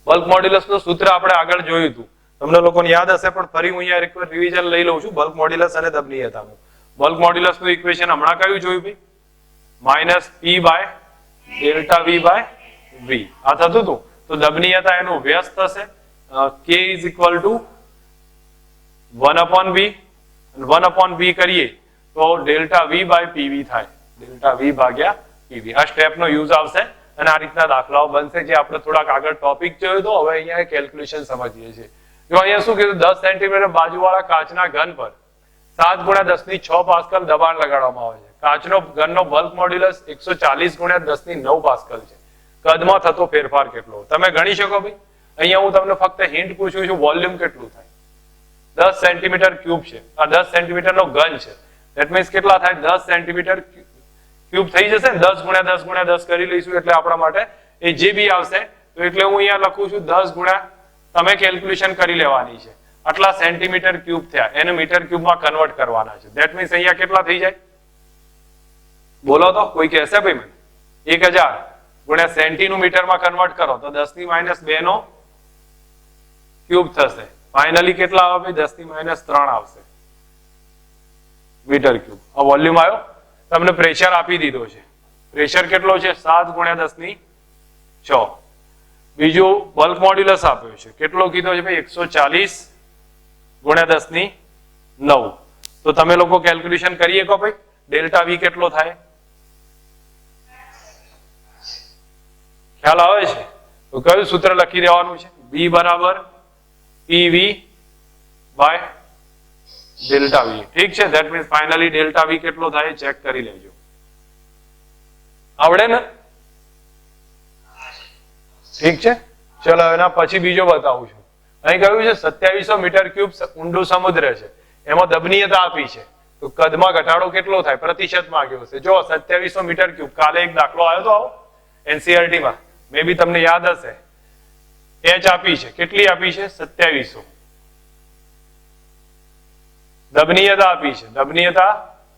Bulk મોડ્યુલસનું સૂત્ર આપણે આગળ જોયું હતું, તમને લોકોને યાદ હશે, પણ ફરી હું અહીંયા એકવાર રિવિઝન લઈ લઉં છું. બલ્ક મોડ્યુલસ અને દબનીયતાનું. બલ્ક મોડ્યુલસનું ઇક્વેશન હમણાં કયું જોયું ભાઈ? Minus P by delta V by V. આ થતું હતું. તો દબનીયતા એનું વ્યસ્ત થશે, k is equal two 1/v, 1/v કરીએ તો ડેલ્ટા વી બાય પીવી થાય, ડેલ્ટા વી ભાગ્યા પીવી. આ સ્ટેપનો યુઝ આવશે અને આ રીતના દાખલાઓ બનશે, જે આપણે થોડાક આગળ ટોપિક જોયો તો હવે અહીંયા કેલ્ક્યુલેશન સમજીએ છીએ. જો અહીંયા શું કીધું, 10 સેન્ટીમીટર બાજુવાળા કાચના ઘન પર 7 × 10⁶ પાસ્કલ દબાણ લગાડવામાં આવે છે. કાચનો ઘનનો બલ્ક મોડ્યુલસ 140 × 10⁹ પાસ્કલ છે. કદમાં થતો ફેરફાર કેટલો તમે ગણી શકો ભાઈ? અહીંયા હું તમને ફક્ત હિન્ટ પૂછું છું, વોલ્યુમ કેટલું થાય? 10 સેન્ટીમીટર ક્યુબ છે, આ 10 સેન્ટીમીટરનો ઘન છે. ધેટ મીન્સ કેટલા થાય? 10 સેન્ટીમીટર ક્યુબ થઈ જશે ને, 10 × 10 × 10 કરી લઈશું એટલે આપણા માટે એ જે બી આવશે. તો એટલે હું અહીંયા લખું છું 10 × તમે કેલ્ક્યુલેશન કરી લેવાની છે. આટલા સેન્ટીમીટર ક્યુબ થયા, એને મીટર ક્યુબમાં કન્વર્ટ કરવાના છે. ધેટ મીન્સ અહીંયા કેટલા થઈ જાય? બોલો તો, કોઈ કહેશે ભાઈ મને? 1000 × સેન્ટી નું મીટરમાં કન્વર્ટ કરો તો 10⁻2 નો ક્યુબ થશે. ફાઇનલી કેટલા આવે? 10⁻3 આવશે મીટર ક્યુબ. આ વોલ્યુમ આવ્યો. તમને પ્રેશર આપી દીધો છે. પ્રેશર કેટલો છે? 7 × 10⁶. બીજું બલ્ક મોડ્યુલસ આપ્યો છે, કેટલો કીધો છે ભાઈ? 140 × 10⁹. તો તમે લોકો કેલ્ક્યુલેશન કરીએ કો ભાઈ, ડેલ્ટા વી કેટલો થાય? ખ્યાલ આવે છે? તો કયું સૂત્ર લખી દેવાનું છે? B બરાબર PV બાય ડેલ્ટા વી. ઠીક છે? That means finally delta V કેટલો થાય ચેક કરી લેજો. આવડે ને? ઠીક છે, ચલો એના પછી બીજો બતાવું છું. અહીં કહ્યું છે 2700 મીટર ક્યુબ ઊંડું સમુદ્ર છે, એમાં દબનીયતા આપી છે. તો કદમાં ઘટાડો કેટલો થાય? પ્રતિશત માંગ્યો છે. જો 2700 મીટર ક્યુબ, કાલે એક દાખલો આવ્યો તો આવો NCERT માં, મે બી તમને યાદ હશે. h આપી છે, કેટલી આપી છે? 2700. દબનીયતા આપી છે, દબનીયતા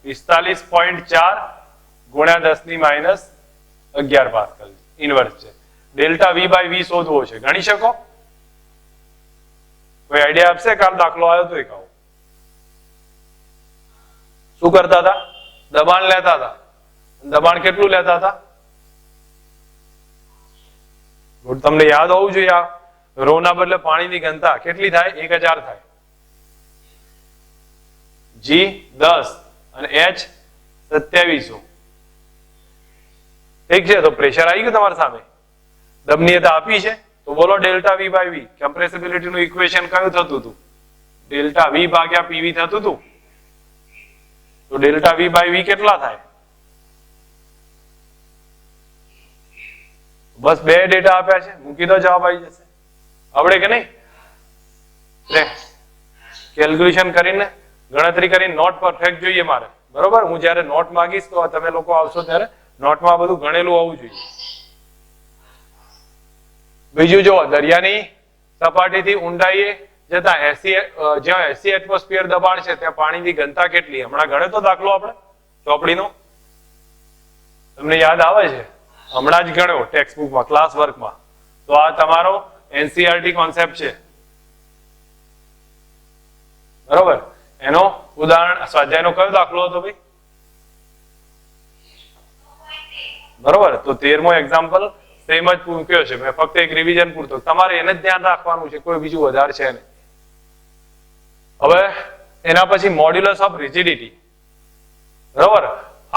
45.4 × 10⁻11 પાસ્કલ ઇન્વર્સ છે. ડેલ્ટા વી બાય વી શોધવો છે, ગણી શકો? કોઈ આઈડિયા આપશે? કાલ દાખલો આવ્યો તો એક આવો. શું કરતા હતા? દબાણ લેતા હતા. દબાણ કેટલું લેતા હતા? તમને યાદ હોવું જોઈએ. આ રો ના બદલે પાણીની ઘનતા કેટલી થાય? 1000 થાય. G 10 અને H 2700. ઠીક છે, તો પ્રેશર આવી ગયું તમારી સામે. દબનીયતા આપી છે, તો બોલો ડેલ્ટા વી બાય વી. કમ્પ્રેસિબિલિટી નું ઇક્વેશન કયું થતું હતું? ડેલ્ટા વી ભાગ્યા પીવી થતું હતું. તો ડેલ્ટા વી બાય વી કેટલા થાય? બસ બે ડેટા આપ્યા છે, મૂકી દો, જવાબ આવી જશે. આવડે કે નહીં? કેલ્ક્યુલેશન કરીને ગણતરી કરીને નોટ પરફેક્ટ જોઈએ મારે, બરોબર? હું જયારે નોટ માંગીશ તો તમે લોકો આવશો ત્યારે નોટમાં બધું ગણેલું હોવું જોઈએ. બીજું જો દરિયાની સપાટીથી ઊંડાઈએ જતા 80 જ્યાં 80 એટમોસ્ફિયર દબાણ છે ત્યાં પાણીની ઘનતા કેટલી? હમણાં ગણે તો દાખલો આપણે ચોપડીનો, તમને યાદ આવે છે? હમણાં જ ગણ્યો ટેક્સ્ટ બુકમાં, ક્લાસ વર્કમાં. તો આ તમારો NCERT કોન્સેપ્ટ છે, બરોબર? એનો ઉદાહરણ સ્વાધ્યાયનો કયો દાખલો હતો ભાઈ? બરોબર, તો 13મો એક્ઝામ્પલ સેમ જ મૂક્યો છે મેં, ફક્ત એક રિવિઝન પૂરતો. તમારે એને જ ધ્યાન રાખવાનું છે, કોઈ બીજું વધારે છે નહીં. હવે એના પછી મોડ્યુલસ ઓફ રિજિડિટી, બરોબર?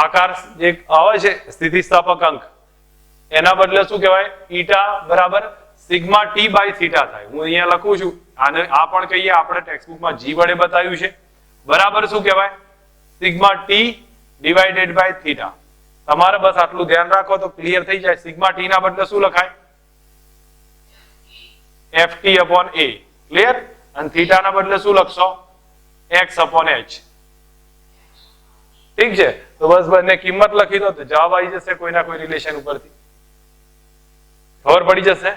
આકાર જે આવે છે સ્થિતિસ્થાપક અંક, એના બદલે શું કહેવાય? ઈટા બરાબર સિગ્મા ટી બાય થીટા થાય. હું અહીંયા લખું છું, આને આ પણ કહીએ આપણે ટેક્સ્ટબુકમાં જી વડે બતાવ્યું છે. બરાબર શું કહેવાય? Sigma T divided by theta. તમારે બસ આટલું ધ્યાન રાખો તો ક્લિયર થઈ જાય. સિગ્મા ટી ના બદલે શું લખાય? ft/a. ક્લિયર? અને થીટા ના બદલે શું લખશો? x/h. ઠીક છે, તો બસ બંને કિંમત લખી દો તો જવાબ આવી જશે કોઈ ના કોઈ રિલેશન ઉપરથી. ખબર પડી જશે.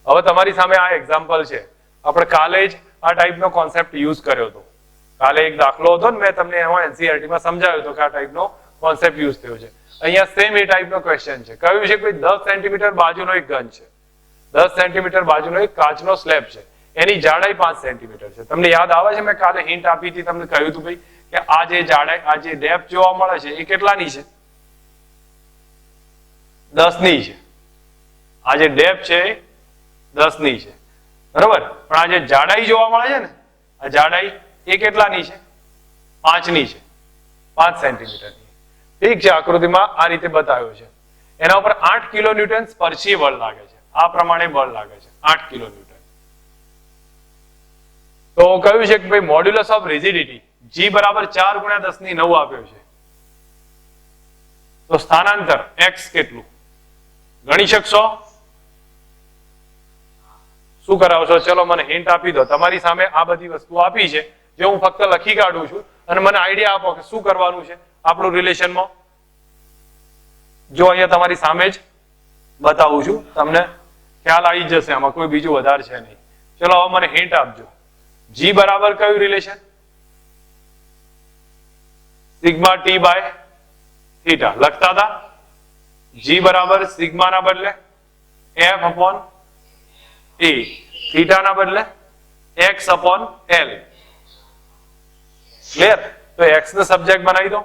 હવે તમારી સામે આ એક્ઝામ્પલ છે, આપણે કાલે જ આ ટાઈપનો કોન્સેપ્ટ યુઝ કર્યો હતો. કાલે એક દાખલો હતો ને, મેં તમને એમાં NCERT માં સમજાવ્યો હતો કે આ ટાઈપનો કોન્સેપ્ટ યુઝ થયો છે. અહીંયા સેમ એ ટાઈપનો ક્વેશ્ચન છે. કહ્યું છે કે 10 સેન્ટીમીટર બાજુનો એક ઘન છે. 10 સેન્ટીમીટર બાજુનો એક કાચનો સ્લેબ છે, એની જાડાઈ 5 સેન્ટીમીટર છે. તમને યાદ આવે છે મેં કાલે હિન્ટ આપી હતી, તમને કહ્યું હતું ભાઈ કે આ જે જાડાઈ, આ જે ડેપ્થ જોવા મળે છે એ કેટલાની છે? 10 ની છે. આ જે ડેપ્થ છે 10 ની છે, બરોબર. પણ આ જે જાડાઈ જોવા મળે છે ને, આ જાડાઈ એ કેટલાની છે? 5 ની છે, 5 સેન્ટીમીટરની. ઠીક છે, આકૃતિમાં આ રીતે બતાવ્યો છે. એના ઉપર 8 કિલોન્યુટન સ્પર્શીય બળ લાગે છે. આ પ્રમાણે બળ લાગે છે 8 કિલોન્યુટન. તો કહ્યું છે કે ભાઈ મોડ્યુલસ ઓફ રિજિડિટી G બરાબર 4 ગુણ્યા 10 ની 9 આપ્યો છે. તો સ્થાનાંતર x કેટલું ગણી શકશો? શું કરાવશો? ચલો મને હિન્ટ આપી દો. તમારી સામે આ બધી વસ્તુ આપી છે, જે હું ફક્ત લખી કાઢું છું, અને મને આઈડિયા આપો કે શું કરવાનું છે આપણું રિલેશનમાં. જો અહીંયા તમારી સામે જ બતાવું છું, તમને ખ્યાલ આવી જશે, આમાં કોઈ બીજું વધારે છે નહીં. ચલો હવે મને હિન્ટ આપજો. G બરાબર કયું રિલેશન? સિગ્મા ટી બાય થીટા લખતા હતા. G બરાબર સિગ્મા ના બદલે F અપોન A, થીટા ના બદલે X અપોન L. ક્લિયર? તો X ને સબ્જેક્ટ બનાવી દો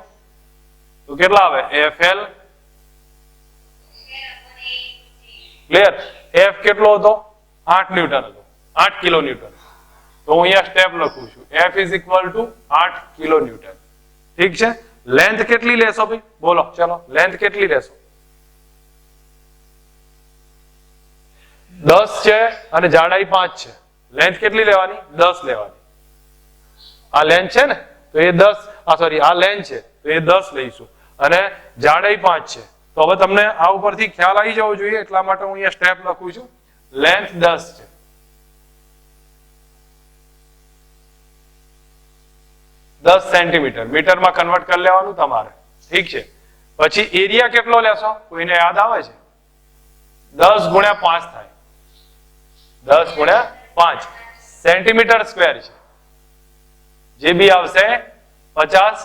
તો કેટલા આવે? FL. ક્લિયર? F કેટલો હતો? 8 ન્યૂટન હતો, 8 કિલો ન્યૂટન. તો હું અહીંયા સ્ટેપ લખું છું, F is equal two 8 kilo newton. ઠીક છે. લેન્થ કેટલી લેશો ભાઈ? બોલો, ચલો લેન્થ કેટલી લેશો? 10 છે અને જાડાઈ 5 છે. લેન્થ કેટલી લેવાની? 10 લેવાની. આ લેન્થ છે ને, તો એ 10, સોરી આ લેન્થ છે તો એ 10 લઈશું, અને જાડાઈ 5 છે. તો હવે તમને આ ઉપરથી ખ્યાલ આવી જવો જોઈએ, એટલા માટે હું અહીંયા સ્ટેપ લખું છું. લેન્થ 10 છે, 10 સેન્ટીમીટર. મીટરમાં કન્વર્ટ કરી લેવાનું તમારે. ઠીક છે. પછી એરિયા કેટલો લેશો? કોઈને યાદ આવે છે? 10 ગુણ્યા 5 થાય. 10 ગુણ્યા 5 સેન્ટીમીટર સ્ક્વેર છે. જે બી આવશે 50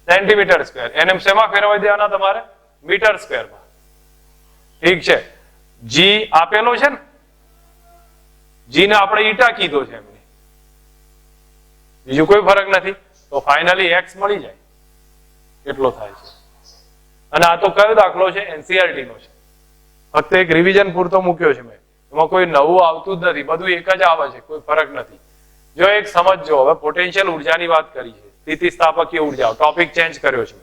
સેન્ટીમીટર સ્ક્વેર. એને શેમાં ફેરવાઈ દેવાના તમારે? મીટર સ્ક્વેરમાં. ઠીક છે. G આપેલો છે ને, G ને આપણે ઈટા કીધો છે એમની, બીજું કોઈ ફરક નથી. તો ફાઇનલી x મળી જાય કેટલો થાય છે. અને આ તો કયો દાખલો છે? NCERT નો છે. ફક્ત એક રિવિઝન પૂરતો મૂક્યો છે મેં, એમાં કોઈ નવું આવતું જ નથી, બધું એક જ આવે છે, કોઈ ફરક નથી. જો એક સમજજો, હવે પોટેન્શિયલ ઉર્જાની વાત કરી છે, સ્થિતિસ્થાપકીય ઉર્જા, ટોપિક ચેન્જ કર્યો છે.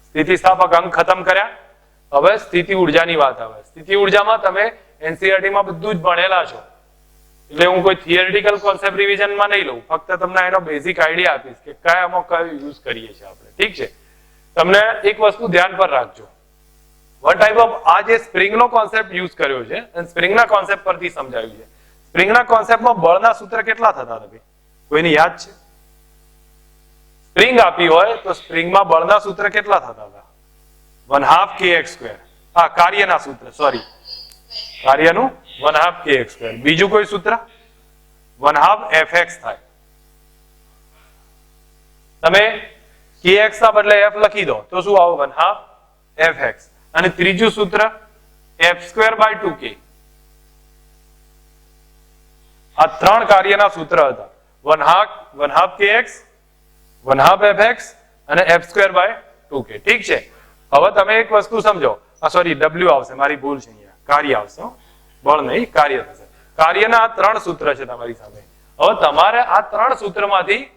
સ્થિતિસ્થાપક અંક ખતમ કર્યા, હવે સ્થિતિ ઉર્જાની વાત આવે. સ્થિતિ ઉર્જામાં તમે NCERT માં બધું જ ભણેલા છો, એટલે હું કોઈ થિયરિટિકલ કોન્સેપ્ટ રિવિઝનમાં નહીં લઉં, ફક્ત તમને એનો બેઝિક આઈડિયા આપીશ કે કયામાં કયો યુઝ કરીએ છીએ આપણે. ઠીક છે. તમને એક વસ્તુ ધ્યાન પર રાખજો, વન ટાઈપ ઓફ આ જે સ્પ્રિંગનો કોન્સેપ્ટ યુઝ કર્યો છે, અને સ્પ્રિંગના કોન્સેપ્ટ પરથી સમજાવ્યું છે. સ્પ્રિંગના કોન્સેપ્ટમાં બળના સૂત્ર કેટલા થતા હતા? કોઈને યાદ છે? સ્પ્રિંગ આપી હોય તો સ્પ્રિંગમાં બળના સૂત્ર કેટલા થતા હતા? 1/2 kx². હા, કાર્યના સૂત્ર, સોરી, કાર્યનું 1/2 kx². બીજું કોઈ સૂત્ર? 1/2 fx થાય. તમે kx ના બદલે f લખી દો તો શું આવે? 1/2 fx. અને ત્રીજું સૂત્ર f²/2k. આ ત્રણ કાર્યના સૂત્ર હતા, 1/2 kx, 1/2 fx અને f²/2k. ઠીક છે. હવે તમે એક વસ્તુ સમજો, સોરી w આવશે, મારી ભૂલ છે, અહીંયા કાર્ય આવશે, બળ નહીં, કાર્ય થશે. કાર્યના આ ત્રણ સૂત્ર છે તમારી સામે. હવે તમારે આ ત્રણ સૂત્રમાંથી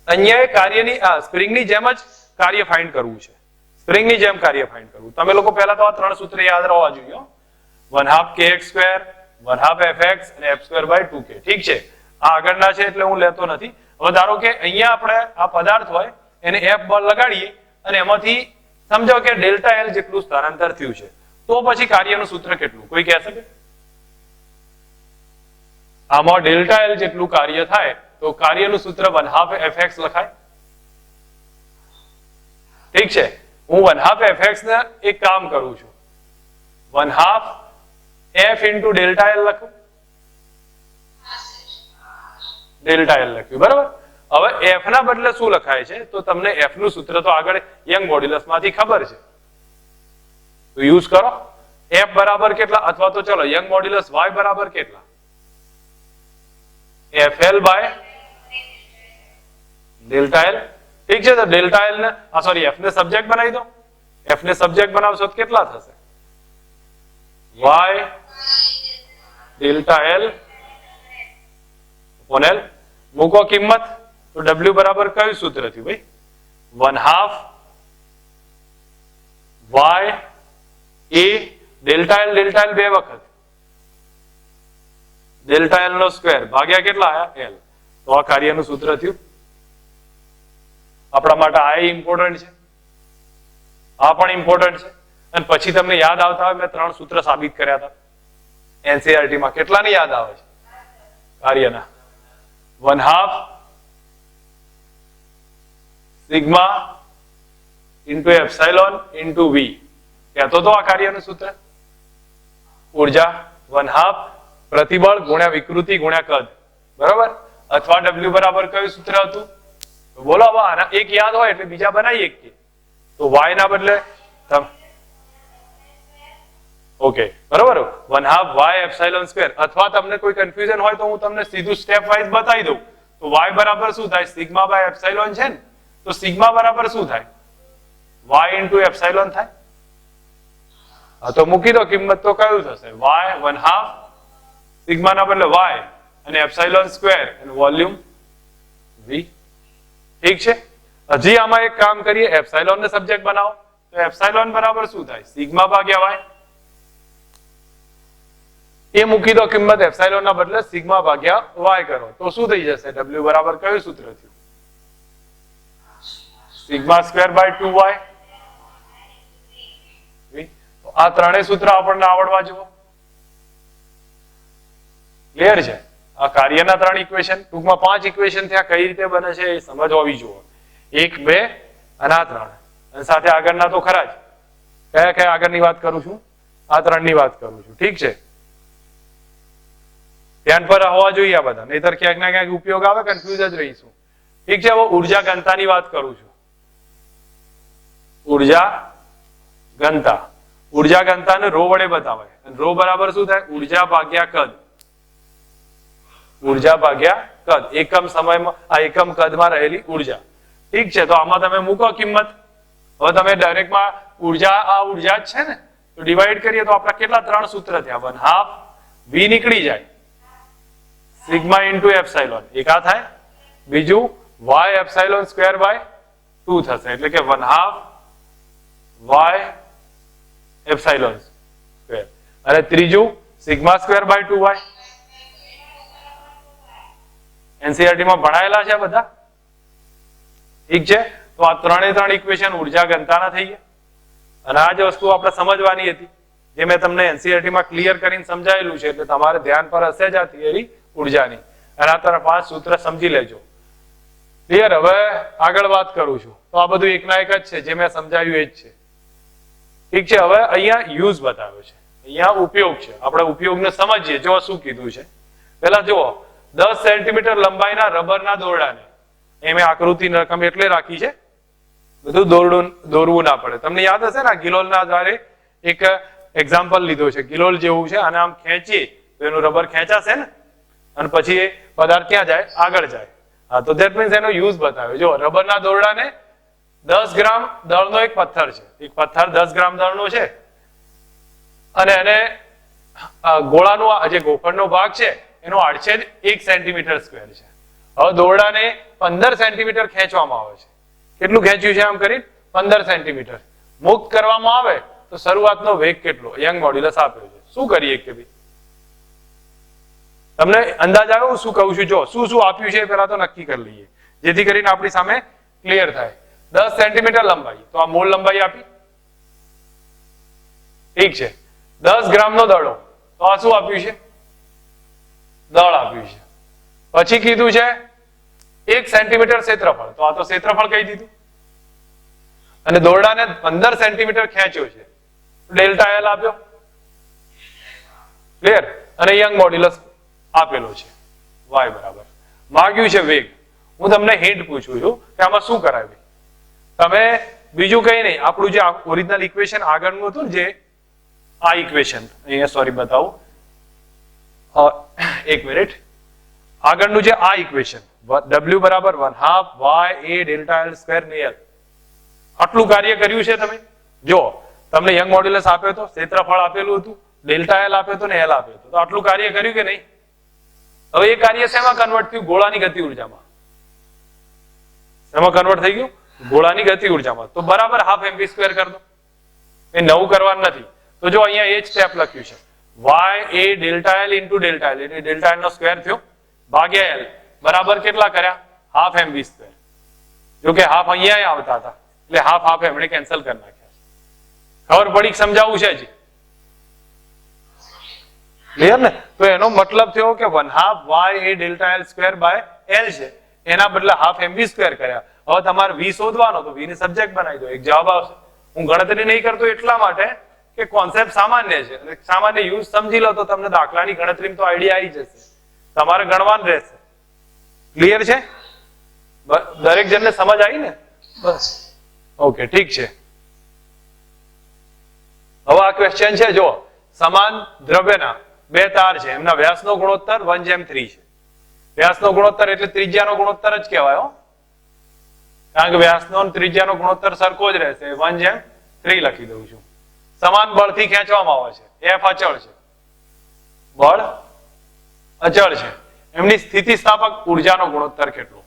અહીંયા કાર્યની સ્પ્રિંગની જેમ જ કાર્ય ફાઇન્ડ કરવું છે. સ્પ્રિંગની જેમ કાર્ય ફાઇન્ડ કરવું. તમે લોકો પહેલા તો આ ત્રણ સૂત્ર યાદ રહેવા જોઈએ, 1/2 kx², 1/2 fx અને f²/2k. ઠીક છે. આ આગળના છે એટલે હું લેતો નથી. હવે ધારો કે અહીંયા આપણે આ પદાર્થ હોય એને f બળ લગાડીએ અને એમાંથી સમજો કે ડેલ્ટા એલ જેટલું સ્થાનાંતર થયું છે, તો પછી કાર્યનું સૂત્ર કેટલું? કોઈ કહે શકે? આમાં ડેલ્ટા એલ જેટલું કાર્ય થાય તો કાર્યનું સૂત્ર 1/2 fx લખાય. ઠીક છે. હું 1/2 fx ને એક કામ કરું છું, 1/2 f into ડેલ્ટા એલ લખું. ડેલ્ટા એલ લખ્યું, બરાબર. હવે f ના બદલે શું લખાય છે? તો તમને f નું સૂત્ર તો આગળ યંગ મોડ્યુલસ માંથી ખબર છે, તો યુઝ કરો. f બરાબર કેટલા, અથવા તો ચલો યંગ મોડ્યુલસ y બરાબર કેટલા, fl બાય ડેલ્ટા એલ. ઠીક છે, તો ડેલ્ટા એલ ને સોરી f ને સબ્જેક્ટ બનાવી દો. f ને સબ્જેક્ટ બનાવશો તો કેટલા થશે, y delta L on L. મૂકો કિંમત, તો w બરાબર કયું સૂત્ર થયું ભાઈ, 1/2 y a ડેલ્ટા એલ બે વખત ડેલ્ટા એલ નો સ્ક્વેર ભાગ્યા કેટલા આયા એલ. તો આ કાર્યનું સૂત્ર થયું. આપણા માટે આ ઇમ્પોર્ટન્ટ છે, આ પણ ઇમ્પોર્ટન્ટ છે. અને પછી તમને યાદ આવતા હોય, મેં 3 સૂત્ર સાબિત કર્યા હતા એનસીઆરટી માં. કેટલાની યાદ આવે છે કાર્યના, 1/2 sigma into epsilon into V. કહેતો તો આ કાર્યનું સૂત્ર, ઉર્જા 1/2 પ્રતિબળ ગુણ્યા વિકૃતિ ગુણ્યા કદ, બરાબર. અથવા w બરાબર કયું સૂત્ર હતું, બોલો. હવે આના એક યાદ હોય એટલે બીજા બનાવીએ કે, તો y ના બદલે ઓકે બરોબર 1/2 y એપ્સાઇલોન સ્ક્વેર. અથવા તમને કોઈ કન્ફ્યુઝન હોય તો હું તમને સીધું સ્ટેપ વાઇઝ બતાવી દઉં. તો y બરાબર શું થાય, સિગ્મા બાય એપ્સાઇલોન છે ને, તો સિગ્મા બરાબર શું થાય, y ઇન્ટુ એપ્સાઇલોન થાય. હા, તો મૂકી દો કિંમત, તો કયું થશે, y 1/2 સિગ્મા ના બદલે y અને એપ્સાઇલોન સ્ક્વેર અને વોલ્યુમ v. ઠીક છે. હજી આમાં એક કામ કરીએ, એપ્સાઇલોન ને સબ્જેક્ટ બનાવો. તો એપ્સાઇલોન બરાબર શું થાય, સિગ્મા ભાગ્યા y. એ મૂકી દો કિંમત, એપ્સાઇલોન ના બદલે સિગ્મા ભાગ્યા y કરો, તો શું થઈ જશે, w બરાબર કયું સૂત્ર થયું, સિગ્મા સ્ક્વેર બાય 2y. તો આ ત્રણેય સૂત્ર આપણને આવડવા જુઓ. ક્લિયર છે. આ કાર્યના 3 ઇક્વેશન, ટૂંકમાં 5 ઇક્વેશન થયા. કઈ રીતે બને છે એ સમજ હોવી જોઈએ. 1, 2 અને આ 3, અને સાથે આગળના તો ખરા જ. કયા કયા આગળની વાત કરું છું, આ 3 ની વાત કરું છું. ઠીક છે, ધ્યાન પર હોવા જોઈએ આ બધા, નહીતર ક્યાંક ના ક્યાંક ઉપયોગ આવે, કન્ફ્યુઝ જ રહીશું. ઠીક છે. હવે ઉર્જા ઘનતાની વાત કરું છું. ઉર્જા ઘનતા, ઉર્જા ઘનતાને રો વડે બતાવાય. રો બરાબર શું થાય, ઉર્જા ભાગ્યા કદ. ઉર્જા ભાગ્યા કદ, એકમ સમયમાં આ એકમ કદમાં રહેલી ઉર્જા. ઠીક છે. તો આમાં તમે મૂકો કિંમત. હવે તમે ડાયરેક્ટમાં ઉર્જા, આ ઉર્જા જ છે ને, તો ડિવાઈડ કરીએ તો આપણા કેટલા 3 સૂત્ર થયા, 1/2 v નીકળી જાય, સિગ્મા ઇન્ટુ એપ્સાઇલોન એક આ થાય, બીજું y એપ્સાઇલોન સ્ક્વેર બાય 2 થશે, એટલે કે 1/2 y એપ્સાઇલોન સ્ક્વેર, અને ત્રીજું sigma square by 2y. NCERT માં ભણાયેલા છે બધા. ઠીક છે. તો આ 3 ઇક્વેશન ઉર્જા ઘનતાના થઈ ગયા. અને આ જ વસ્તુ આપણે સમજવાની હતી, જે મેં તમને એનસીઆરટી માં ક્લિયર કરીને સમજાયેલું છે, એટલે તમારે ધ્યાન પર હશે જ આ થિયરી ઉર્જાની. અને આ 5 સૂત્ર સમજી લેજો. ક્લિયર. હવે આગળ વાત કરું છું. તો આ બધું એકના એક જ છે, જે મેં સમજાવ્યું એ જ છે. ઠીક છે. હવે અહીંયા યુઝ બતાવ્યો છે, અહીંયા ઉપયોગ છે. આપણે ઉપયોગને સમજીએ. જો શું કીધું છે, પેલા જુઓ, 10 સેન્ટીમીટર લંબાઈના રબરના દોરડાને, એ મેં આકૃતિ રકમ એટલે રાખી છે, બધું દોરવું ના પડે. તમને યાદ હશે ને, ગિલોલના આધારે એક એક્ઝામ્પલ લીધો છે. ગિલોલ જેવું છે, અને આમ ખેંચીએ તો એનું રબર ખેંચાશે ને, અને પછી એ પદાર્થ ક્યાં જાય, આગળ જાય. હા, તો ધેટ મીન્સ એનો યુઝ બતાવ્યો. જો રબરના દોરડાને 10 ગ્રામ દળનો એક પથ્થર છે, એક પથ્થર 10 ગ્રામ દળનો છે, અને એને ગોળાનું જે ગોફરનો ભાગ છે એનો આડછેદ 1 સેન્ટીમીટર સ્ક્વેર છે. હવે દોરડાને 15 સેન્ટીમીટર ખેંચવામાં આવે છે. કેટલું ખેંચ્યું છે આમ કરી, 15 સેન્ટીમીટર. મુક્ત કરવામાં આવે તો શરૂઆતનો વેગ કેટલો, યંગ મોડ્યુલસ આપ્યો છે. શું કરીએ કે ભાઈ, તમને અંદાજ આવ્યો શું કહું છું? જો શું શું આપ્યું છે પેલા તો નક્કી કરી લઈએ, જેથી કરીને આપણી સામે ક્લિયર થાય. 10 સેન્ટીમીટર લંબાઈ, તો આ મૂળ લંબાઈ આપી. ઠીક છે. 10 ગ્રામનો દડો, તો આ શું આપ્યું છે, દળ આપ્યું છે. પછી કીધું છે 1 સેન્ટીમીટર ક્ષેત્રફળ, તો આ તો ક્ષેત્રફળ કહી દીધું. અને દોરડાને 15 સેન્ટીમીટર ખેંચ્યો છે, ડેલ્ટા એલ આપ્યો. ક્લિયર. અને યંગ મોડ્યુલસ આપેલો છે, y બરાબર. માગ્યું છે વેગ. હું તમને હિન્ટ પૂછું છું કે આમાં શું કરાય. તમે બીજું કઈ નહીં, આપણું જે ઓરિજિનલ ઇક્વેશન આગળનું હતું ને, જે આ ઇક્વેશન અહીંયા સોરી બતાવું, એક મિનિટ, આગળનું જે આ ઇક્વેશન w બરાબર 1/2 y a delta l square ને l, આટલું કાર્ય કર્યું છે તમે જો, તમને યંગ મોડ્યુલસ આપ્યો તો, ક્ષેત્રફળ આપેલું હતું, ડેલ્ટા l આપ્યો તો ને l આપ્યો તો આટલું કાર્ય કર્યું કે નહીં? હવે એ કાર્ય શેમાં કન્વર્ટ થયું? ગોળાની ગતિ ઉર્જામાં. શેમાં કન્વર્ટ થઈ ગયું? ગોળાની ગતિ ઉર્જામાં. તો બરાબર હાફ mv સ્ક્વેર કર દો, એ નવું કરવાનું નથી. તો જો અહીંયા એ જ સ્ટેપ લખ્યું છે, y a delta l into delta l, એટલે ડેલ્ટા l નો સ્ક્વેર થયો ભાગ્યા l બરાબર કેટલા કર્યા? Half mv square. જો કે હાફ અહીંયા આવતા હતા એટલે હાફ હાફ એમણે કેન્સલ કરી નાખ્યા. ખબર પડી? સમજાવવું છે હજી? ક્લિયર ને? તો એનો મતલબ થયો કે 1/2 y a delta l square by l છે, એના બદલે હાફ mv સ્ક્વેર કર્યા. હવે તમારે v શોધવાનો, તો v ને સબ્જેક્ટ બનાવી દો, એક જવાબ આવશે. હું ગણતરી નહીં કરતો એટલા માટે કે કોન્સેપ્ટ સામાન્ય છે, સામાન્ય યુઝ સમજી લો તો તમને દાખલાની ગણતરીમાં તો આઈડિયા આવી જશે, તમારે ગણવાનું રહેશે. ક્લિયર છે? દરેક જણને સમજ આવી ને? બસ ઓકે, ઠીક છે. હવે આ ક્વેશ્ચન છે, જો સમાન દ્રવ્યના બે તાર છે, એમના વ્યાસનો ગુણોત્તર 1:3 છે. વ્યાસનો ગુણોત્તર એટલે ત્રિજ્યાનો ગુણોત્તર જ કહેવાય, કારણ કે વ્યાસનો અને ત્રિજ્યાનો ગુણોત્તર સરખો જ રહેશે. 1:3 લખી દઉં છું. સમાન બળથી ખેંચવામાં આવે છે, F અચળ છે, બળ અચળ છે, એમની સ્થિતિસ્થાપક ઉર્જાનો ગુણોત્તર કેટલો?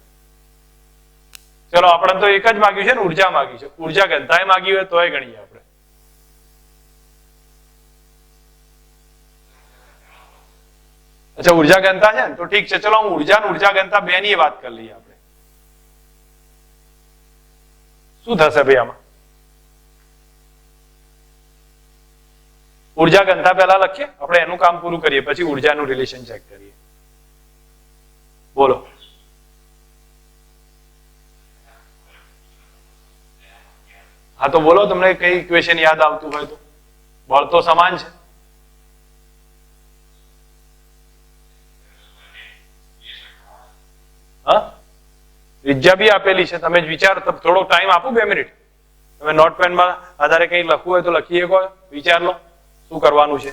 ચલો આપણે તો એક જ માંગ્યું છે ને, ઉર્જા માંગી છે. ઉર્જા ઘનતાએ માંગી હોય તોય ગણીએ આપણે. અચ્છા, ઉર્જા ઘનતા છે ને, તો ઠીક છે. ચલો હું ઉર્જા અને ઉર્જા ઘનતા બે ની વાત કરી લઈએ આપણે. શું થશે ભાઈ આમાં? ઉર્જા ઘનતા પહેલા લખીએ, આપણે એનું કામ પૂરું કરીએ, પછી ઉર્જાનું રિલેશન ચેક કરીએ. બોલો. હા તો બોલો, તમને કઈ ઇક્વેશન યાદ આવતું હોય તો. બળ તો સમાન છે. હા, ત્રિજ્યા બી આપેલી છે. તમે જ વિચાર, થોડો ટાઈમ આપો, 2 મિનિટ. તમે નોટ પેનમાં આધારે કઈ લખવું હોય તો લખી શકો, વિચાર લો શું કરવાનું છે.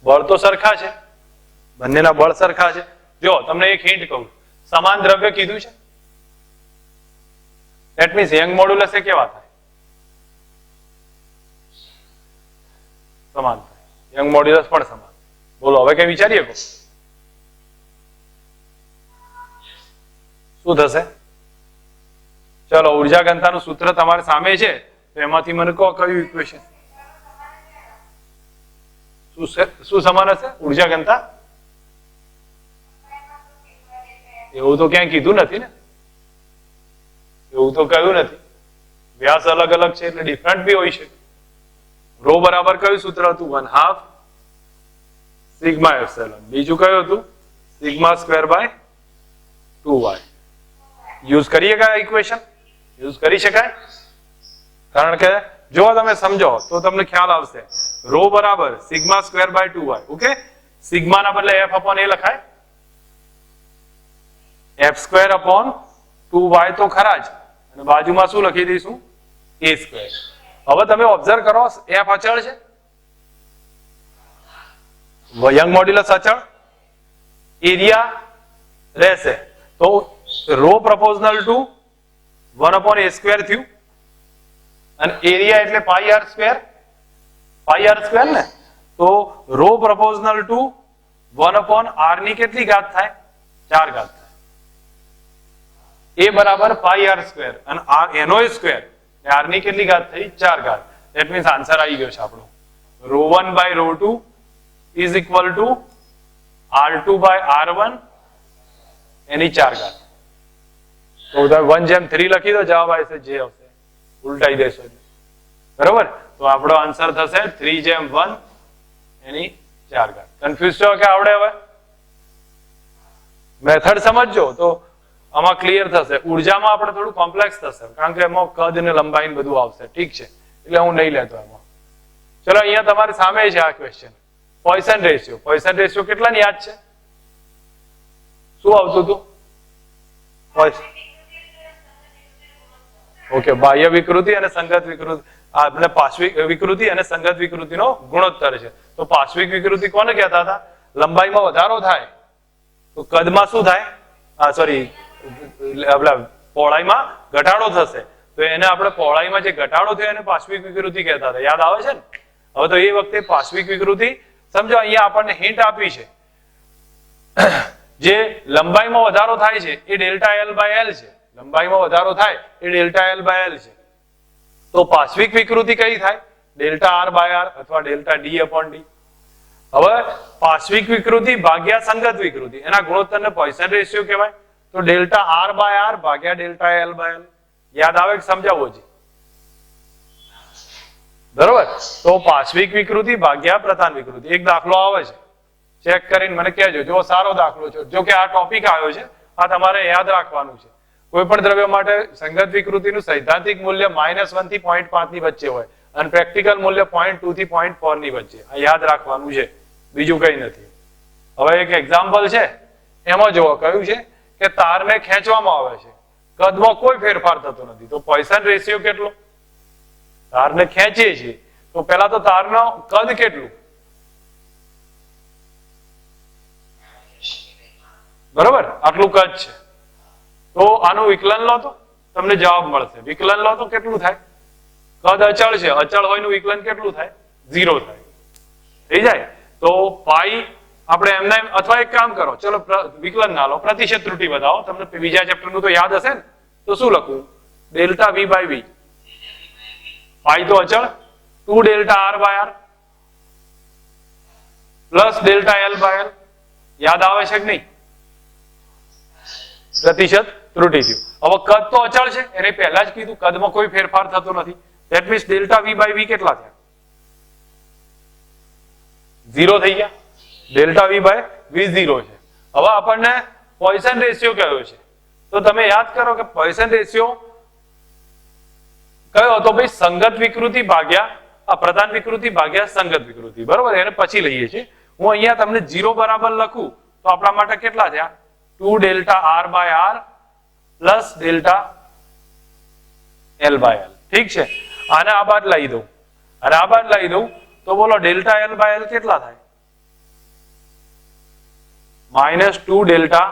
બળ તો સરખા છે, બંનેના બળ સરખા છે. જો તમને એક હિન્ટ કહું, સમાન દ્રવ્ય કીધું છે, ધેટ મીન્સ યંગ મોડ્યુલસ એ કેવા થાય? સમાન થાય. યંગ મોડ્યુલસ પણ સમાન. બોલો હવે કઈ વિચારીએ કો શું થશે? ચલો, ઉર્જા ઘનતાનું સૂત્ર તમારી સામે છે, તો એમાંથી મને કહો કયું ઇક્વેશન શું સમાન હશે? ઉર્જા ઘનતા એવું તો ક્યાંય કીધું નથી ને, એવું તો કહ્યું નથી. વ્યાસ અલગ અલગ છે એટલે ડિફરન્ટ બી હોઈ શકે. રો બરાબર કયું સૂત્ર હતું? 1/2 સિગ્મા એપ્સિલોન. બીજું કયું હતું? Sigma square by 2y. Use કરીએ કયા ઇક્વેશન? યુઝ કરી શકાય, કારણ કે જો તમે સમજો તો તમને ખ્યાલ આવશે. રો બરાબર sigma square by 2y. Okay, sigma ના બદલે f અપોન a લખાય, f સ્ક્વેર અપોન 2y તો ખરા જ, અને બાજુમાં શું લખી દઈશું? a square. હવે તમે ઓબ્ઝર્વ કરો, f અચળ છે, યંગ મોડ્યુલસ અચળ, એરિયા રહેશે, તો rho proportional to 1 upon a square થયું, અને એરિયા એટલે પાઈ આર સ્ક્વેર ને, તો rho proportional to 1 upon r ની કેટલી ઘાત થાય? 4 ઘાત થાય. a બરાબર પાઈ આર સ્ક્વેર અને એનો સ્ક્વેર, r ની કેટલી ઘાત થઈ? 4 ઘાત. ધેટ મીન્સ આન્સર આવી ગયો છે આપણો. ρ1 by ρ2 is equal to r2 by r1 એની 4 ઘાત. તો 1/3 લખી દો, જવાબ આવશે જે આવશે, ઉલટાઈ દેશો એટલે. બરોબર, તો આપણો આન્સર થશે 3/1 એની 4 ઘાત. કન્ફ્યુઝ છો કે આવડે? હવે મેથડ સમજજો તો આમાં ક્લિયર થશે. ઉર્જામાં આપણે થોડું કોમ્પ્લેક્સ થશે કારણ કે એમાં કદ ને લંબાઈ ને બધું આવશે. ઠીક છે, એટલે હું નહીં લેતો એમાં. ચલો અહીંયા તમારી સામે છે આ question, Poisson ratio. Poisson ratio કેટલાની યાદ છે? શું આવતું હતું? ઓકે, બાહ્ય વિકૃતિ અને સંગત વિકૃતિ, આપણે પાર્શ્વિક વિકૃતિ અને સંગત વિકૃતિનો ગુણોત્તર છે. તો પાર્શ્વિક વિકૃતિ કોને કહેતા હતા? લંબાઈમાં વધારો થાય તો કદમાં શું થાય? સોરી, પહોળાઈમાં ઘટાડો થશે તો એને આપણે પહોળાઈમાં જે ઘટાડો થયો એને પાર્શ્વિક વિકૃતિ કહેતા હતા. યાદ આવે છે ને? હવે તો એ વખતે પાર્શ્વિક વિકૃતિ સમજો, અહીંયા આપણને હિન્ટ આપી છે, જે લંબાઈમાં વધારો થાય છે એ ડેલ્ટા એલ બાય એલ છે. લંબાઈમાં વધારો થાય એ ડેલ્ટા એલ બાય એલ છે. તો પાર્શ્વિક વિકૃતિ કઈ થાય? ડેલ્ટા આર બાય આર અથવા ડેલ્ટા ડી અપોન ડી. હવે પાર્શ્વિક વિકૃતિ ભાગ્યા સંગત વિકૃતિ, એના ગુણોત્તરને પોઇસન રેશિયો કહેવાય. તો ડેલ્ટા આર બાય આર ભાગ્યા ડેલ્ટા એલ બાય એલ. યાદ આવે કે સમજાવવો છે? બરોબર, તો પાર્શ્વિક વિકૃતિ ભાગ્યા પ્રધાન વિકૃતિ. એક દાખલો આવે છે, ચેક કરીને મને કહેજો. જો સારો દાખલો છે, જો કે આ ટોપિક આવ્યો છે, આ તમારે યાદ રાખવાનું છે. કોઈ પણ દ્રવ્ય માટે સંગત વિકૃતિનું સૈદ્ધાંતિક મૂલ્ય -1 થી 0.5 ની વચ્ચે હોય અને પ્રેક્ટિકલ મૂલ્ય 0.2 થી 0.4 ની વચ્ચે. આ યાદ રાખવાનું છે, બીજું કઈ નથી. હવે એક એક્ઝામ્પલ છે, એમાં જોવો કહ્યું છે કે તારને ખેંચવામાં આવે છે, કદમાં કોઈ ફેરફાર થતો નથી. તો પોઇસન રેશિયો કેટલો? તારને ખેંચીએ છીએ તો પેલા તો તારનો કદ કેટલું? બરોબર, આટલું કદ છે. તો આનું વિકલન લો તો તમને જવાબ મળશે. વિકલન લો તો કેટલું થાય? કદ અચળ છે, અચળ હોય નું વિકલન કેટલું થાય? 0 થાય. થઈ જાય. તો પાઈ આપણે એમને, અથવા એક કામ કરો, ચલો વિકલન ના લો, પ્રતિશત ત્રુટી બતાવો. તમને બીજા ચેપ્ટર નું તો યાદ હશે ને? તો શું લખવું? ડેલ્ટા વી બાય વી. પાઈ તો અચળ, 2 delta R by R plus delta L by L. યાદ આવે છે કે નહીં? પ્રતિશત ત્રુટી થયું. હવે કદ તો અચળ છે, એને પહેલા જ કીધું કદમાં કોઈ ફેરફાર થતો નથી. That means delta V by V કેટલા થયા? 0 થઈ ગયા. ડેલ્ટા વી બાય વી 0 છે. હવે આપણને પોઇસન રેશિયો કયો છે? તો તમે યાદ કરો કે પોઇસન રેશિયો કયો હતો ભાઈ? સંગત વિકૃતિ ભાગ્યા પ્રધાન વિકૃતિ ભાગ્યા સંગત વિકૃતિ. બરોબર, એને પછી લઈએ છીએ. હું અહીંયા તમને 0 બરાબર લખું તો આપણા માટે કેટલા થયા? 2 delta R by R plus delta L by L. ઠીક છે, આને આ બાદ લઈ દઉં અને આ બાદ લઈ દઉં તો બોલો ડેલ્ટા એલ બાય એલ કેટલા થાય? -2 ડેલ્ટા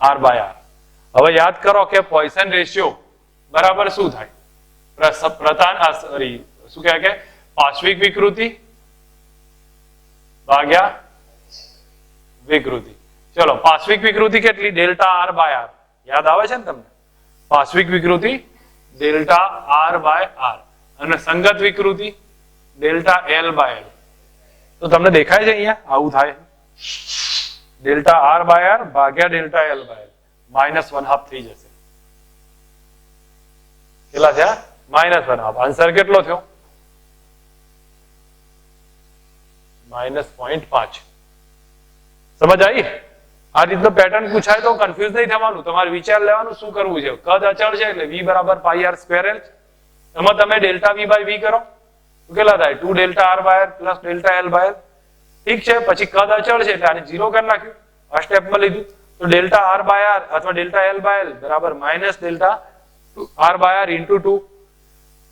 આર બાય આર. હવે યાદ કરો કે પોઇસન રેશિયો બરાબર શું થાય? પ્રધાન શું કહેવાય કે પાર્શ્વિક વિકૃતિ ભાગ્યા વિકૃતિ. ચલો, પાર્શ્વિક વિકૃતિ કેટલી? Delta R by R. યાદ આવે છે ને તમને? પાર્શ્વિક વિકૃતિ ડેલ્ટા આર બાય આર અને સંગત વિકૃતિ ડેલ્ટા એલ બાય એલ. તો તમને દેખાય છે અહીંયા આવું થાય? ડેલ્ટા આર બાય આર ભાગ્યા ડેલ્ટા એલ બાય એલ, -1/2 થઈ જશે. કેટલા થયા? -1/2. આન્સર કેટલો થયો? -0.5. સમજ આવી? આ રીતનો પેટર્ન પૂછાય તો કન્ફ્યુઝ નહીં થવાનું, તમારે વિચાર લેવાનું શું કરવું છે. કદ અચળ છે એટલે v બરાબર પાઈ આર સ્ક્વેર એલ. એમાં તમે ડેલ્ટા v બાય v કરો તો કેટલા થાય? 2 delta R by R plus delta L by L. ઠીક છે, પછી કદ અચળ છે એટલે આને 0 કરી નાખ્યું, આ સ્ટેપમાં લીધું. તો ડેલ્ટા આર બાય આર અથવા ડેલ્ટા એલ બાય એલ બરાબર minus delta R by R into 2.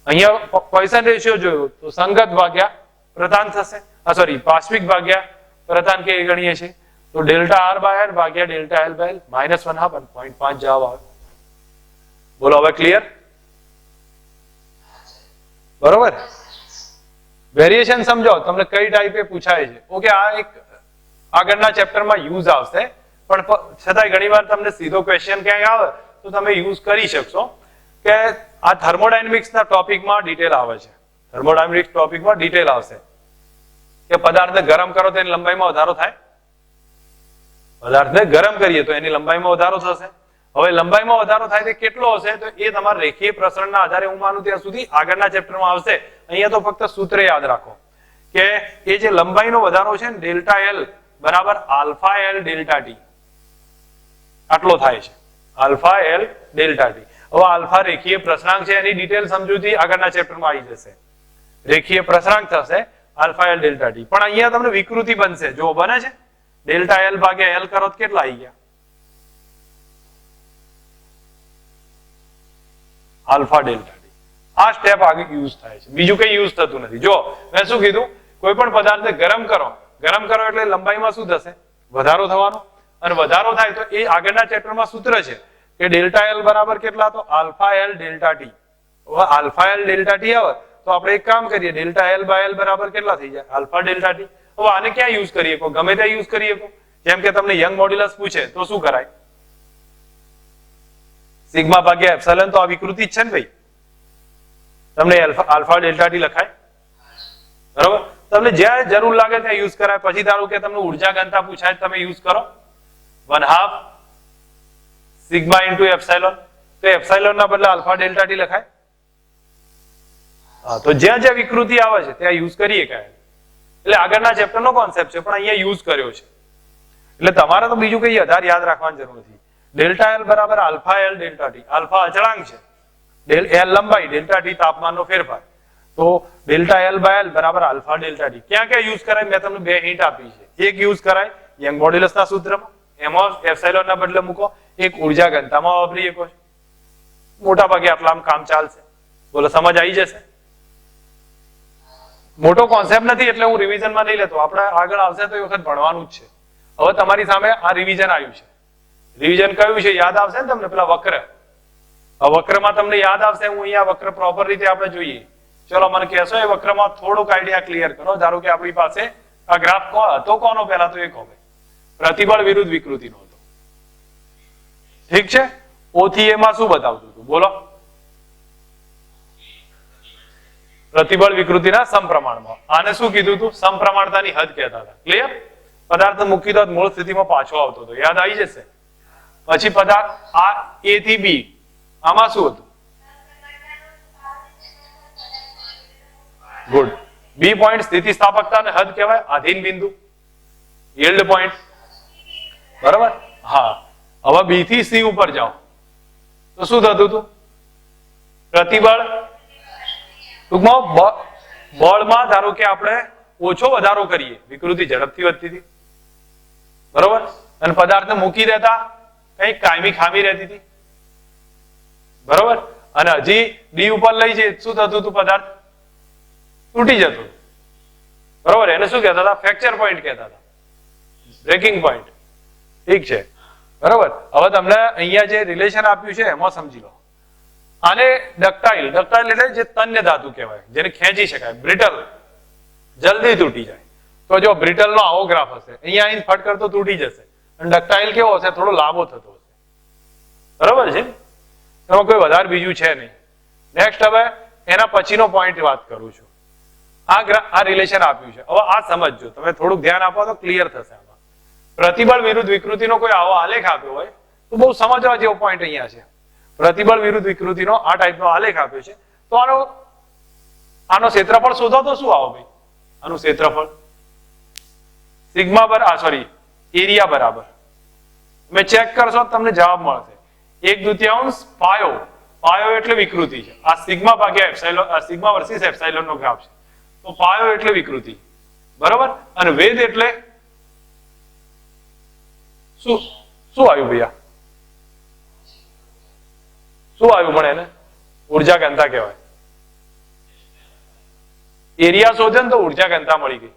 અહીંયા પોઇસન રેશિયો જોયો તો સંગત ભાગ્યા પ્રધાન થશે, સોરી પાર્શ્વિક ભાગ્યા પ્રધાન કે ગણીએ છીએ. તો ડેલ્ટા આર બાય આર ભાગ્યા ડેલ્ટા એલ બાય એલ -1/2 0.5 જવાબ આવે. બોલો હવે ક્લિયર? બરોબર, વેરિએશન સમજો તમને કઈ ટાઈપે પૂછાય છે. ઓકે, આ એક આગળના ચેપ્ટરમાં યુઝ આવશે, પણ છતાંય ઘણીવાર તમને સીધો ક્વેશ્ચન ક્યાંય આવે તો તમે યુઝ કરી શકશો. કે આ થર્મોડાયનેમિક્સના ટોપિકમાં ડિટેલ આવે છે. થર્મોડાયનેમિક્સ ટોપિકમાં ડિટેલ આવશે કે પદાર્થને ગરમ કરો તો એની લંબાઈમાં વધારો થાય, પદાર્થને ગરમ કરીએ તો એની લંબાઈમાં વધારો થશે. હવે લંબાઈમાં વધારો થાય તે કેટલો હશે તો એ તમારા રેખીય પ્રસરણના આધારે હું માનું ત્યાં સુધી આગળના ચેપ્ટરમાં આવશે. અહીંયા તો ફક્ત સૂત્ર યાદ રાખો કે એ જે લંબાઈનો વધારો છે ને ડેલ્ટા એલ બરાબર આલ્ફા એલ ડેલ્ટા ટી આટલો થાય છે. Alpha L delta T. હવે આલ્ફા રેખીય પ્રસરાંક છે એની ડિટેલ સમજૂતી આગળના ચેપ્ટરમાં આવી જશે. રેખીય પ્રસરાંક થશે આલ્ફા એલ ડેલ્ટા ટી. પણ અહીંયા તમને વિકૃતિ બનશે. જો બને છે ડેલ્ટા એલ ભાગ્યા એલ કરો તો કેટલા આવી ગયા આલ્ફા ડેલ્ટા ટી. આ સ્ટેપ આગળ યુઝ થાય છે, બીજું કઈ યુઝ થતું નથી. જો મેં શું કીધું કોઈ પણ પદાર્થને ગરમ કરો એટલે લંબાઈમાં શું થશે વધારો થવાનો અને વધારો થાય તો એ આગળના ચેપ્ટરમાં સૂત્ર છે કે ડેલ્ટા એલ બરાબર કેટલા તો આલ્ફા એલ ડેલ્ટા ટી. હવે આલ્ફા એલ ડેલ્ટા ટી આવે તો આપણે એક કામ કરીએ ડેલ્ટા એલ બાય એલ બરાબર કેટલા થઈ જાય આલ્ફા ડેલ્ટા ટી. હવે આને ક્યાં યુઝ કરીએ કો ગમે ત્યાં યુઝ કરીએ કો. જેમ કે તમને યંગ મોડ્યુલસ પૂછે તો શું કરાય સિગ્મા ભાગ્યા એપ્સિલોન તો આ વિકૃતિ જ છે ને ભાઈ. તમને આલ્ફા ડેલ્ટા ટી લખાય બરોબર. તમને જ્યાં જરૂર લાગે ત્યાં યુઝ કરાય. પછી ધારો કે તમને ઉર્જા ઘનતા પૂછાય તમે યુઝ કરો 1/2 સિગ્મા ઇન્ટુ એપ્સિલોન તો એપ્સિલોન ના બદલે આલ્ફા ડેલ્ટા ટી લખાય. હા તો જ્યાં જ્યાં વિકૃતિ આવે છે ત્યાં યુઝ કરીએ કાય. એટલે આગળના ચેપ્ટરનો કોન્સેપ્ટ છે પણ અહીંયા યુઝ કર્યો છે. એટલે તમારે તો બીજું કઈ આધાર યાદ રાખવાની જરૂર નથી. ડેલ્ટા એલ બરાબર alpha L delta T. Alpha અચળાંક છે, એલ લંબાઈ, ડેલ્ટા ટી તાપમાનનો ફેરફાર. તો ડેલ્ટા એલ બાય એલ બરાબર આલ્ફા ડેલ્ટા ટી. ક્યાં ક્યાં યુઝ કરાય મેં તમને બે હિન્ટ આપી છે. એક યુઝ કરાય યંગ મોડ્યુલસના સૂત્રમાં, એમાં એપ્સિલોન ના બદલે મૂકો. એક ઉર્જા ઘનતામાં વાપરી શકો છો. મોટા ભાગે આટલામાં કામ ચાલશે. બોલો સમજ આવી જશે. મોટો કોન્સેપ્ટ નથી એટલે હું રિવિઝનમાં નહીં લેતો. આપણે આગળ આવશે તો એ વખત ભણવાનું જ છે. હવે તમારી સામે આ રિવિઝન આવ્યું છે. રિવિઝન કયું છે યાદ આવશે ને તમને પેલા વક્ર. વક્રમાં તમને યાદ આવશે. હું અહીંયા વક્ર પ્રોપર રીતે આપણે જોઈએ. ચલો મને કહેશો એ વક્રમાં થોડુંક આઈડિયા ક્લિયર કરો. ધારો કે આપણી પાસે આ ગ્રાફ હતો કોનો પહેલા તો એ કહો પ્રતિબળ વિરુદ્ધ વિકૃતિનો હતો. ઠીક છે. ઓ થી એમાં શું બતાવતું હતું બોલો પ્રતિબળ વિકૃતિના સમપ્રમાણમાં. આને શું કીધું હતું સમપ્રમાણતાની હદ કહેતા હતા. ક્લિયર. પદાર્થ મૂકી દો મૂળ સ્થિતિમાં પાછો આવતો હતો યાદ આવી જશે. પછી પદાર્થ આ એ થી બી આમાં શું હતું ગુડ બી પોઈન્ટ સ્થિતિસ્થાપકતાને હદ કહેવાય આધીન બિંદુ યીલ્ડ પોઈન્ટ બરાબર. હા હવે બી થી સી ઉપર જાઓ તો શું થતું હતું પ્રતિબળ ટૂંકમાં બળમાં ધારો કે આપણે ઓછો વધારો કરીએ વિકૃતિ ઝડપથી વધતી હતી બરોબર. અને પદાર્થને મૂકી દેતા કઈ કાયમી ખામી રહેતી હતી બરોબર. અને હજી ડી ઉપર લઈ જઈએ શું થતું હતું પદાર્થ તૂટી જતું બરોબર. એને શું કહેતા હતા ફ્રેક્ચર પોઈન્ટ કહેતા હતા બ્રેકિંગ પોઈન્ટ. ઠીક છે બરોબર. હવે તમને અહીંયા જે રિલેશન આપ્યું છે એમાં સમજી લો. આને ડક્ટાઇલ એટલે જે તન્ય ધાતુ કહેવાય જેને ખેંચી શકાય. બ્રિટલ જલ્દી તૂટી જાય. તો જો બ્રિટલ નો આવો ગ્રાફ હશે અહીંયા આવીને ફટ કરતો તૂટી જશે. અને ડક્ટાઇલ કેવો હશે થોડો લાંબો થતો હશે બરોબર છે. એમાં કોઈ વધારે બીજું છે નહીં. નેક્સ્ટ હવે એના પછીનો પોઈન્ટ વાત કરું છું. આ રિલેશન આપ્યું છે. હવે આ સમજજો તમે થોડુંક ધ્યાન આપો તો ક્લિયર થશે. આમાં પ્રતિબળ વિરુદ્ધ વિકૃતિનો કોઈ આવો આલેખ આપ્યો હોય તો બહુ સમજવા જેવો પોઈન્ટ અહીંયા છે. પ્રતિબળ વિરુદ્ધ વિકૃતિનો આ ટાઈપનો આલેખ આપ્યો છે તો આનો ક્ષેત્રફળ શોધો તો શું આવો ભાઈ આનું ક્ષેત્રફળ સિગ્મા એરિયા બરાબર મેં ચેક કરશો તમને જવાબ મળશે 1/2 પાયો એટલે વિકૃતિ છે. આ સિગ્મા ભાગ્યા એપ્સિલોન સિગ્મા વર્સિસ એપ્સિલોન નો ગ્રાફ છે. તો પાયો એટલે વિકૃતિ બરોબર. અને વેધ એટલે શું આવ્યું ભૈયા શું આવ્યું પણ એને ઉર્જા ઘનતા કહેવાય. એરિયા શોધે ને તો ઉર્જા ઘનતા મળી ગઈ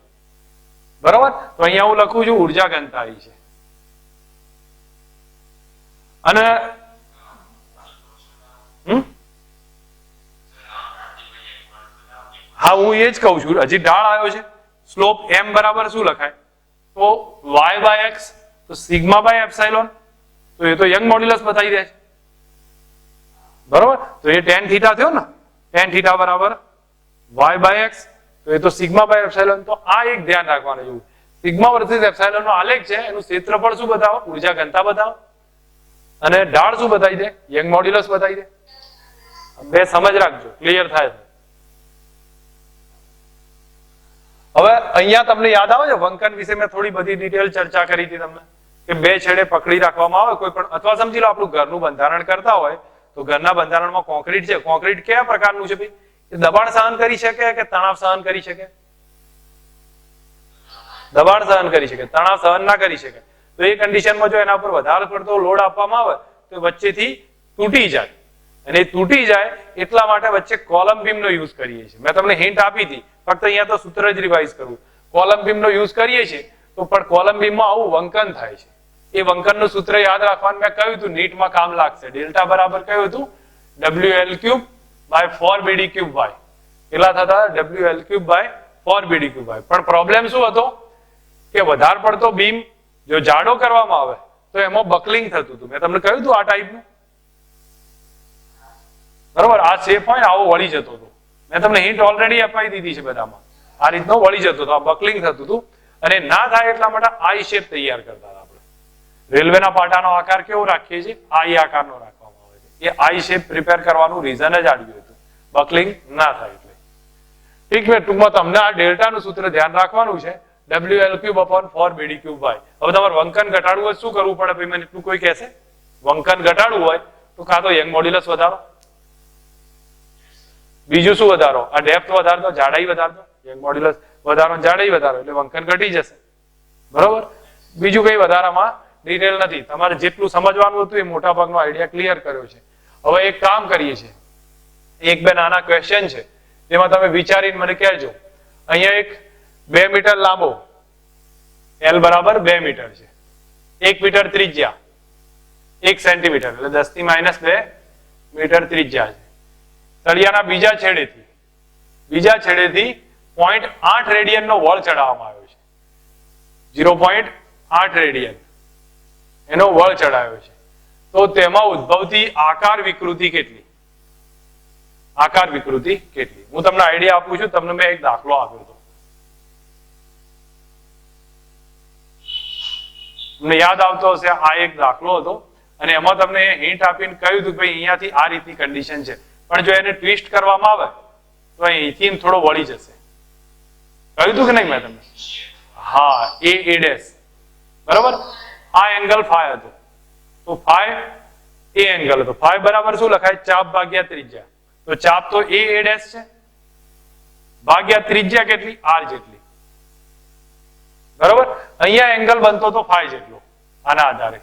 બરોબર. તો અહીંયા હું લખું છું ઉર્જા ઘનતા આવી છે. અને હા હું એ જ કહું છું. હજી ઢાળ આવ્યો છે. સ્લોપ એમ બરાબર શું લખાય તો y બાય x તો સિગ્મા બાય એપ્સિલોન. તો એ તો યંગ મોડ્યુલસ બતાવી દે છે બરોબર. તો એ tan થીટા થયો ને tan થીટા બરાબર y બાય x તો એ તો સિગ્મા બાય એપ્સિલોન. તો આ એક ધ્યાન રાખવાનું જેવું સિગ્મા વર્સિસ એપ્સિલોન નો આલેખ છે એનું ક્ષેત્રફળ શું બતાવો ઉર્જા ઘનતા બતાવો અને ઢાળ શું બતાવી દે? યંગ મોડ્યુલસ બતાવી દે. બે સમજ રાખજો, ક્લિયર થાય. હવે અહીંયા તમને યાદ આવે છે વંકન વિશે મેં થોડી બધી ડિટેલ ચર્ચા કરી હતી તમને કે બે છેડે પકડી રાખવામાં આવે કોઈ પણ, અથવા સમજી લો આપણું ઘરનું બંધારણ કરતા હોય તો ઘરના બંધારણમાં કોન્ક્રીટ છે. કોન્ક્રીટ કયા પ્રકારનું છે ભાઈ? એ દબાણ સહન કરી શકે કે તણાવ સહન કરી શકે? દબાણ સહન કરી શકે, તણાવ સહન ના કરી શકે. તો એ કન્ડિશનમાં જો એના પર વધારે પડતો લોડ આપવામાં આવે તો વચ્ચેથી તૂટી જાય, અને એ તૂટી જાય એટલા માટે વચ્ચે કોલમ બીમનો યુઝ કરીએ છીએ. મેં તમને હિન્ટ આપી હતી, ફક્ત અહીંયા તો સૂત્ર જ રિવાઇઝ કરું. કોલમ બીમનો યુઝ કરીએ છીએ તો પણ કોલમ બીમમાં આવું વંકન થાય છે. એ વંકનનું સૂત્ર યાદ રાખવાનું મેં કહ્યું હતું, નીટમાં કામ લાગશે. ડેલ્ટા બરાબર કયું હતું? WL³ by 4BD³y. કેટલા થતા? WL³ by 4BD³y. પણ પ્રોબ્લેમ શું હતો કે વધારે પડતો બીમ જો જાડો કરવામાં આવે તો એમાં બકલિંગ થતું હતું. મેં તમને કહ્યું હતું આ ટાઈપનું, બરોબર? આ શેપ હોય આવો વળી જતો હતો. મેં તમને હિન્ટ ઓલરેડી અપાઈ દીધી છે બધામાં. આ રીતનો વળી જતો હતો, આ બકલિંગ થતું હતું, અને ના થાય એટલા માટે આઈ શેપ તૈયાર કરતા હતા આપણે. રેલવેના પાટાનો આકાર કેવો રાખીએ છીએ? આઈ આકારનો રાખવામાં આવે છે. એ આઈ શેપ પ્રિપેર કરવાનું રીઝન જ આવ્યું હતું, બકલિંગ ના થાય એટલે. ઠીક છે, ટૂંકમાં તમને આ ડેલ્ટાનું સૂત્ર ધ્યાન રાખવાનું છે, WL³/4BD³y. હવે તમારે વંકન ઘટાડવું હોય શું કરવું પડે? ભાઈ મને એટલું કોઈ કહેશે? વંકન ઘટાડવું હોય તો કાં તો યંગ મોડ્યુલસ વધારો, બીજું શું વધારો? આ ડેપ્થ વધારો દો, જાડાઈ વધારો દો. યંગ મોડ્યુલસ વધારો, જાડાઈ વધારો એટલે વંકન ઘટી જશે, બરોબર? બીજું કઈ વધારામાં ડિટેલ નથી. તમારે જેટલું સમજવાનું હતું એ મોટા ભાગનો આઈડિયા ક્લિયર કર્યો છે. હવે એક કામ કરીએ છીએ, એક બે નાના ક્વેશ્ચન છે જેમાં તમે વિચારીને મને કહેજો. અહીંયા એક 2 મીટર લાંબો, L બરાબર 2 મીટર છે, 1 મીટર ત્રિજ્યા, 1 સેન્ટીમીટર એટલે 10⁻2 મીટર ત્રિજ્યા છે. તળિયાના બીજા છેડેથી 0.8 રેડિયન નો વળ ચડાવવામાં આવ્યો છે. 0.8 રેડિયન એનો વળ ચડાવ્યો છે. તો તેમાં ઉદ્ભવતી આકાર વિકૃતિ કેટલી? આકાર વિકૃતિ કેટલી? હું તમને આઈડિયા આપું છું. તમને મેં એક દાખલો આપ્યો હતો, તમને યાદ આવતો હશે. આ એક દાખલો હતો અને એમાં તમને હિન્ટ આપીને કહ્યું હતું કે ભાઈ અહીંયાથી આ રીતની કન્ડિશન છે, પણ જો એને ટ્વિસ્ટ કરવામાં આવે તો અહીંથી થોડો વળી જશે. કહ્યું હતું કે નહીં મેં તમને? હા, A બરાબર. આ એંગલ φ હતો, તો φ એ એંગલ હતો. φ બરાબર શું લખાય? ચાપ ભાગ્યા ત્રિજ્યા. તો ચાપ તો A છે ભાગ્યા ત્રિજ્યા કેટલી? R જેટલી, બરાબર. અહીંયા એંગલ બનતો તો φ જેટલો આના આધારે.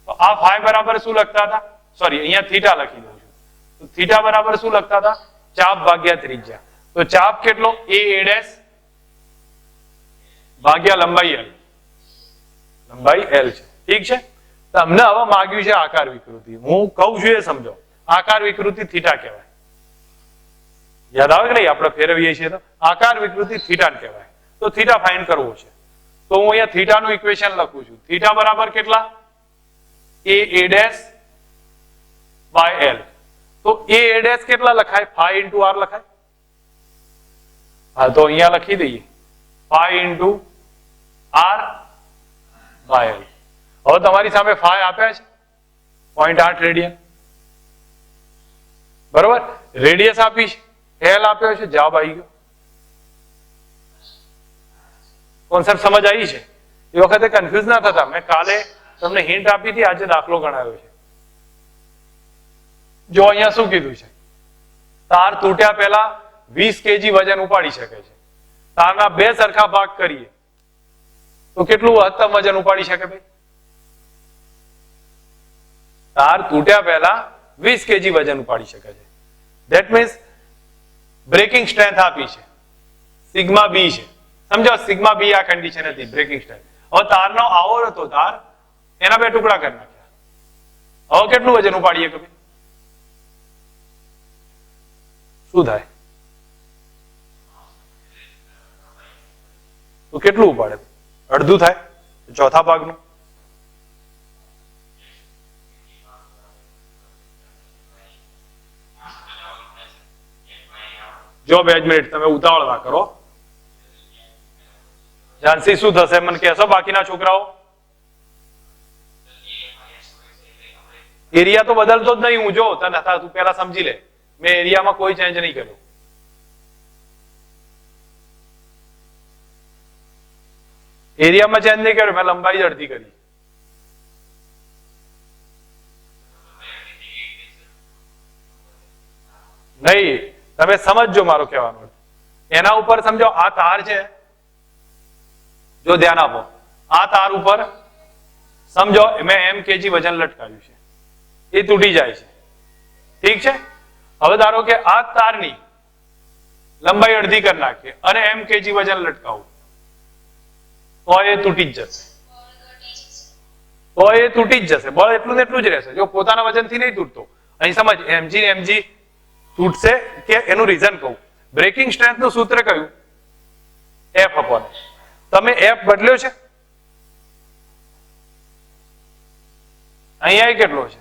તો આ φ બરાબર શું લખતા હતા? સોરી, અહીંયા થીટા લખી દઉં છું. તો થીટા બરાબર શું લખતા હતા? ચાપ ભાગ્યા ત્રિજ્યા. તો ચાપ કેટલો? A ભાગ્યા લંબાઈ L. લંબાઈ L છે, ઠીક છે. તમને હવે માંગ્યું છે આકાર વિકૃતિ. હું કહું છું એ સમજો. આકાર વિકૃતિ થીટા કહેવાય. યાદ આવે કે નહીં? આપણે ફેરવીએ છીએ તો આકાર વિકૃતિ થીટા કહેવાય. તો થીટા ફાઇન્ડ કરવો છે તો હું અહીંયા થીટાનું ઇક્વેશન લખું છું. થીટા બરાબર કેટલા? A by L. તો A કેટલા લખાય? φ into R લખાય. હા, તો અહીંયા લખી દઈએ φ into R by L. હવે તમારી સામે φ આપ્યા છે 0.8 રેડિયન, બરોબર. રેડિયસ આપી છે, L આપ્યો છે, જવાબ આવી ગયો. કોન્સેપ્ટ સમજ આવી છે? એ વખતે કન્ફ્યુઝ ના થતા. મેં કાલે તમને હિન્ટ આપી હતી, આજે દાખલો ગણાવ્યો છે. જો અહીંયા શું કીધું છે? તાર તૂટ્યા પહેલા 20 kg વજન ઉપાડી શકે છે. તારના બે સરખા ભાગ કરીએ તો કેટલું મહત્તમ વજન ઉપાડી શકે ભાઈ? તાર તૂટ્યા પહેલા 20 kg વજન ઉપાડી શકે છે. ધેટ મીન્સ બ્રેકિંગ સ્ટ્રેન્થ આપી છે, સિગ્મા બી છે. સમજો, સિગ્મા બી આ કન્ડિશન હતી, બ્રેકિંગ સ્ટ્રેન્થ. હવે તારનો આવો હતો, તાર એના બે ટુકડા કરી નાખ્યા. હવે કેટલું વજન ઉપાડીએ કે ભાઈ? શું થાય? તો કેટલું ઉપાડે? અડધું થાય, ચોથા ભાગનું. જો 2 મિનિટ તમે ઉતાવળ ના કરો. જાનસી શું થશે મને કહેશો? બાકીના છોકરાઓ એરિયા તો બદલતો જ નહીં. હું જો તને તું પહેલા સમજી લે, મેં એરિયામાં કોઈ ચેન્જ નહીં કર્યો. એરિયામાં ચેન્જ નહીં કર્યો, મેં લંબાઈ જ અડધી કરી. નહીં, તમે સમજજો મારો કહેવાનો. એના ઉપર સમજો આ તાર છે, જો ધ્યાન આપો, આ તાર ઉપર સમજો મેં એમ કેજી વજન લટકાવ્યું છે, એ તૂટી જાય છે. ઠીક છે. હવે ધારો કે આ તારની લંબાઈ અડધી કરી નાખીએ અને એમ કેજી વજન લટકાવું તો એ તૂટી જ જશે. તો એ તૂટી જ જશે. બળ એટલું ને એટલું જ રહેશે. જો પોતાના વજનથી નહીં તૂટતો. અહીં સમજ, એમજી એમજી તૂટશે કે એનું રીઝન કહું. બ્રેકિંગ સ્ટ્રેન્થ નું સૂત્ર કયું? F upon. તમે એફ બદલ્યો છે? અહીંયા કેટલો છે?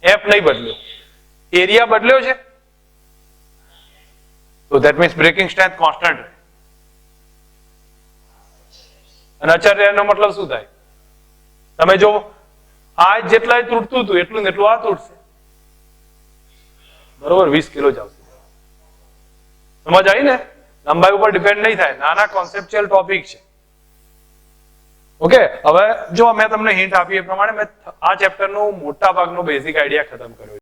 એફ નહીં બદલ્યો. એરિયા બદલ્યો છે, તો that means breaking strength constant રહે. અને અચળ રહે નો મતલબ શું થાય? તમે જો આ જેટલા તૂટતું હતું એટલું ને એટલું આ તૂટશે. બરોબર, 20 કિલો જ આવશે. સમજ આવી ને? લંબાઈ ઉપર ડિપેન્ડ નહીં થાય. નાના કોન્સેપ્ચ્યુઅલ ટોપિક છે. ઓકે, હવે જો મેં તમને હિન્ટ આપી એ પ્રમાણે મેં આ ચેપ્ટરનું મોટા ભાગનો બેઝિક આઈડિયા ખતમ કર્યો.